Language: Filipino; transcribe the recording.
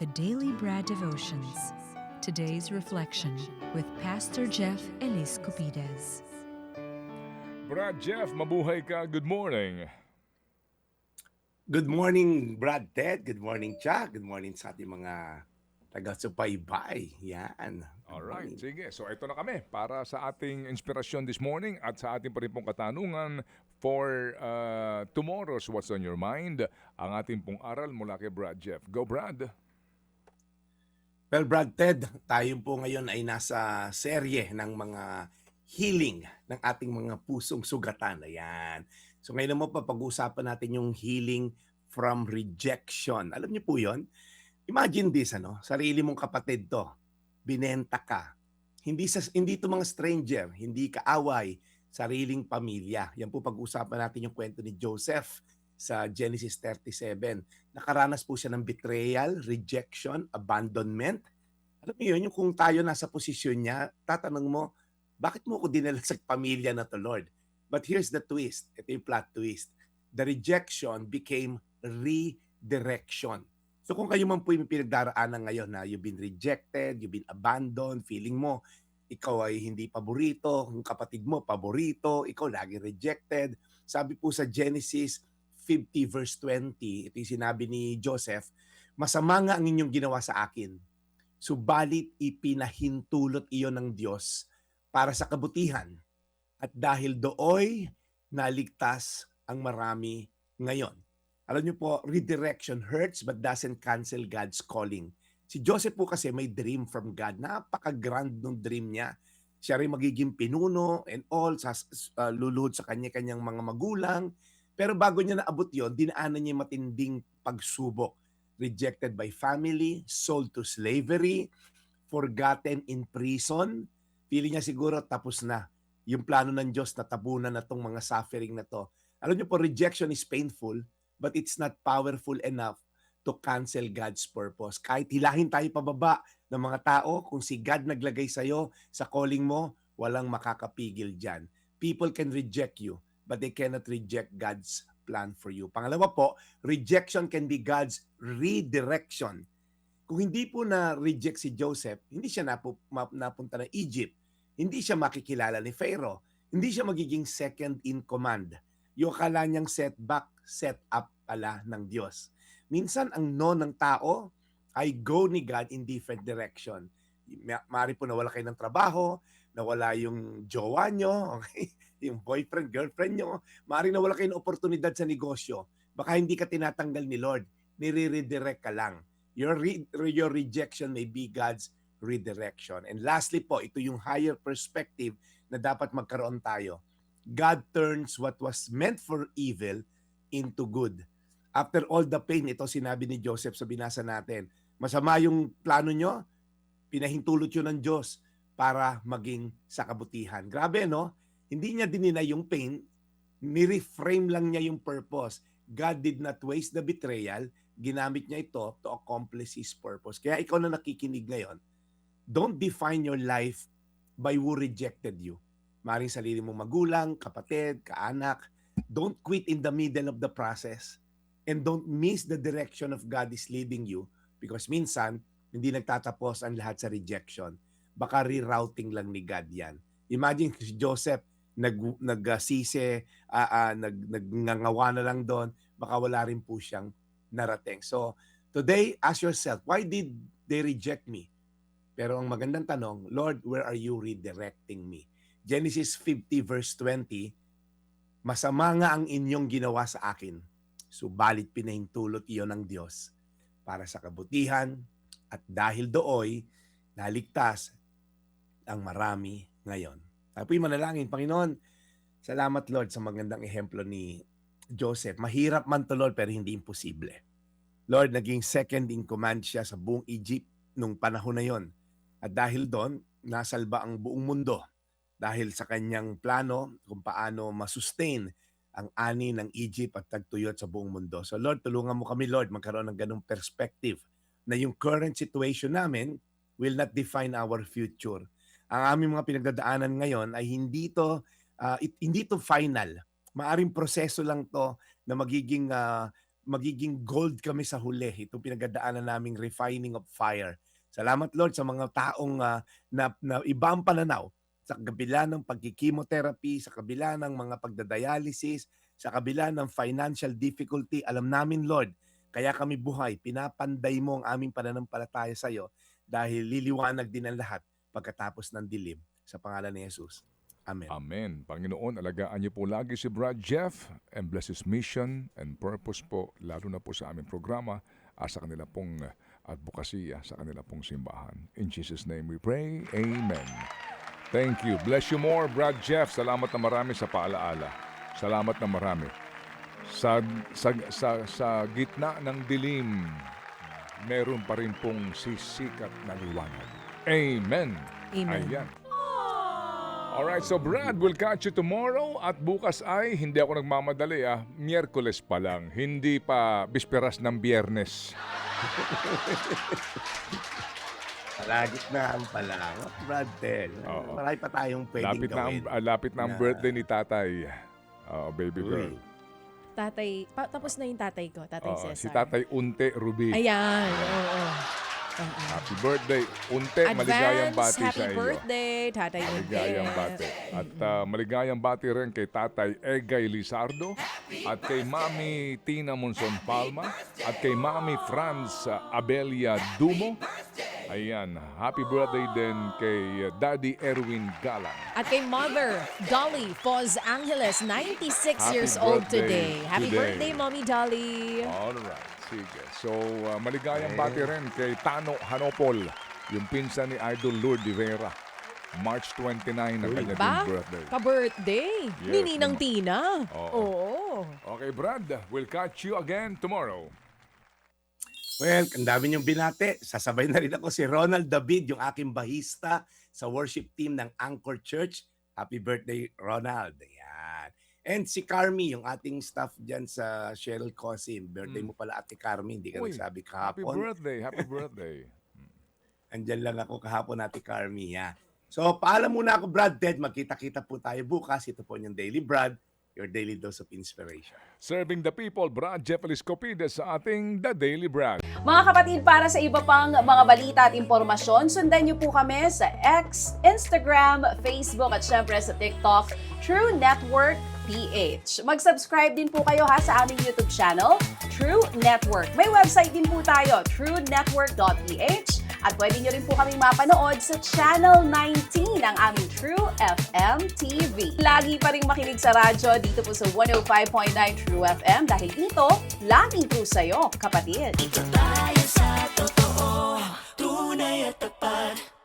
the Daily Bread Devotions. Today's reflection with Pastor Jeff Elise Cupides. Brad Jeff, mabuhay ka. Good morning. Good morning, Brad Ted. Good morning, Chuck. Good morning sa ating mga taga-subaybay. Yan. Good Alright, morning. sige. So ito na kami para sa ating inspirasyon this morning at sa ating pa rin pong katanungan for tomorrow's What's on Your Mind. Ang ating pong aral mula kay Brad Jeff. Go Brad! Well, Brad Ted, tayo po ngayon ay nasa serye ng mga healing ng ating mga pusong sugatan. Ayan. So ngayon naman papag-usapan natin yung healing from rejection. Alam niyo po yon? Imagine this, sarili mong kapatid to, binenta ka. Hindi to mga stranger, hindi kaaway, sariling pamilya. Yan po pag-usapan natin yung kwento ni Joseph sa Genesis 37. Nakaranas po siya ng betrayal, rejection, abandonment. Alam mo yun, yung kung tayo nasa posisyon niya, tatanong mo, bakit mo ko dinala sa pamilya na to, Lord? But here's the twist. Ito yung plot twist. The rejection became redirection. So kung kayo man po yung pinagdaraanan ngayon na you've been rejected, you've been abandoned, feeling mo, ikaw ay hindi paborito, yung kapatid mo paborito, ikaw lagi rejected. Sabi po sa Genesis 50 verse 20, ito yung sinabi ni Joseph, masama nga ang inyong ginawa sa akin, subalit ipinahintulot iyon ng Diyos para sa kabutihan. At dahil dooy, naligtas ang marami ngayon. Alam niyo po, redirection hurts but doesn't cancel God's calling. Si Joseph po kasi may dream from God. Napaka-grand nung dream niya. Siya rin magiging pinuno and all, luluhod sa kanya-kanyang mga magulang. Pero bago niya naabot yon, dinaanan niya matinding pagsubok. Rejected by family, sold to slavery, forgotten in prison. Feeling niya siguro tapos na. Yung plano ng Diyos na tabunan na tong mga suffering na to. Alam niyo po, rejection is painful, but it's not powerful enough to cancel God's purpose. Kahit hilahin tayo pababa ng mga tao, kung si God naglagay sa'yo sa calling mo, walang makakapigil dyan. People can reject you, but they cannot reject God's plan for you. Pangalawa po, rejection can be God's redirection. Kung hindi po na-reject si Joseph, hindi siya napunta ng Egypt. Hindi siya makikilala ni Pharaoh. Hindi siya magiging second in command. Yung akala niyang setback, set up pala ng Diyos. Minsan, ang no ng tao ay go ni God in different direction. Maaari po nawala kayo ng trabaho, nawala yung jowa nyo, okay? Yung boyfriend, girlfriend nyo. Maaari nawala kayo ng oportunidad sa negosyo. Baka hindi ka tinatanggal ni Lord. Nire-redirect ka lang. Your rejection may be God's redirection. And lastly po, ito yung higher perspective na dapat magkaroon tayo. God turns what was meant for evil into good. After all the pain, ito sinabi ni Joseph sa binasa natin, masama yung plano nyo, pinahintulot yun ng Diyos para maging sa kabutihan. Grabe, no? Hindi niya dininay yung pain, ni-reframe lang niya yung purpose. God did not waste the betrayal, ginamit niya ito to accomplish His purpose. Kaya ikaw na nakikinig ngayon, don't define your life by who rejected you. Maring sarili mong magulang, kapatid, kaanak. Don't quit in the middle of the process. And don't miss the direction of God is leading you because minsan, hindi nagtatapos ang lahat sa rejection. Baka rerouting lang ni God yan. Imagine si Joseph, nagsisi, nagngangawa na lang doon, baka wala rin po siyang narating. So, today, ask yourself, why did they reject me? Pero ang magandang tanong, Lord, where are you redirecting me? Genesis 50 verse 20, masama nga ang inyong ginawa sa akin, subalit pinahintulot iyon ng Diyos para sa kabutihan at dahil dooy, naligtas ang marami ngayon. Tayo po'y manalangin, Panginoon, salamat Lord sa magandang ehemplo ni Joseph. Mahirap man to Lord pero hindi imposible. Lord, naging second in command siya sa buong Egypt nung panahon na yon. At dahil doon, nasalba ang buong mundo dahil sa kanyang plano kung paano masustain ang ani ng Egypt at tagtuyot sa buong mundo. So Lord, tulungan mo kami Lord magkaroon ng ganung perspective na yung current situation namin will not define our future. Ang aming mga pinagdadaanan ngayon ay hindi to final. Maaring proseso lang to na magiging magiging gold kami sa huli. Itong pinagdadaanan naming refining of fire. Salamat Lord sa mga taong na iba ang pananaw sa kabila ng pagkikimotherapy, sa kabila ng mga pagdadialysis, sa kabila ng financial difficulty. Alam namin Lord, kaya kami buhay. Pinapanday mo ang aming pananampalataya sa iyo dahil liliwanag din ang lahat pagkatapos ng dilim. Sa pangalan ni Jesus. Amen. Amen. Panginoon, alagaan niyo po lagi si Brad Jeff and bless his mission and purpose po, lalo na po sa aming programa at sa kanila pong advokasya, sa kanila pong simbahan. In Jesus' name we pray. Amen. Thank you. Bless you more, Brad Jeff. Salamat na marami sa paalaala. Salamat na marami. Sa gitna ng dilim, meron pa rin pong sisikat na liwanag. Amen. Amen. Ayan. Alright, so Brad, we'll catch you tomorrow at bukas ay, hindi ako nagmamadali Miyerkules pa lang, hindi pa bisperas ng Biyernes. Kalagitnaan pa lang. Brad Ted. Oo. Marami pa tayong pwedeng gawin. Lapit na ang birthday ni tatay, baby girl. Tatay, tapos na yung tatay ko, Tatay Cesar. Si Tatay Unte Ruby. Ayan, oo. Happy birthday, Unte. Maligayang Advance, bati sa happy iyo. birthday, Tatay Unte. Maligayang bati. At maligayang bati rin kay Tatay Egay Lizardo at kay Mami Tina Monson Palma at kay Mami Franz Abelia Dumo. Ayan, happy birthday din kay Daddy Erwin Galang. At kay Mother Dolly Foz Angeles, 96 Happy years old birthday today. Happy today. birthday, Mommy Dolly. Alright, sige. So, maligayang bati rin kay Tano Hanopol, yung pinsan ni Idol Lourdes Rivera. March 29 ang kanya Ba? ding birthday. Ka-birthday. Yes, Ni Ninang naman. Tina. Oo. Oo. Okay, Brad, we'll catch you again tomorrow. Well, ang dami niyong binate. Sasabay na rin ako si Ronald David, yung aking bahista sa worship team ng Anchor Church. Happy birthday, Ronald. Ayan. And si Carmi, yung ating staff dyan sa Cheryl Cosim. Birthday mo pala, Ate Carmi. Hindi ka Uy, nagsabi Happy kahapon. birthday, happy birthday. Andyan lang ako kahapon, Ate Carmi. Ha? So, paalam muna ako, Brad Ted. Magkita-kita po tayo bukas. Ito po yung Daily Brad, your daily dose of inspiration. Serving the people, Brad Jeff Eliscopides sa ating The Daily Brad. Mga kapatid, para sa iba pang mga balita at impormasyon, sundan niyo po kami sa X, Instagram, Facebook at syempre sa TikTok, True Network PH. Mag-subscribe din po kayo sa aming YouTube channel, True Network. May website din po tayo, truenetwork.ph. At pwede nyo rin po kaming mapanood sa Channel 19 ng aming True FM TV. Lagi pa rin makinig sa radyo dito po sa 105.9 True FM dahil dito, laging true sa'yo, kapatid. Ito tayo sa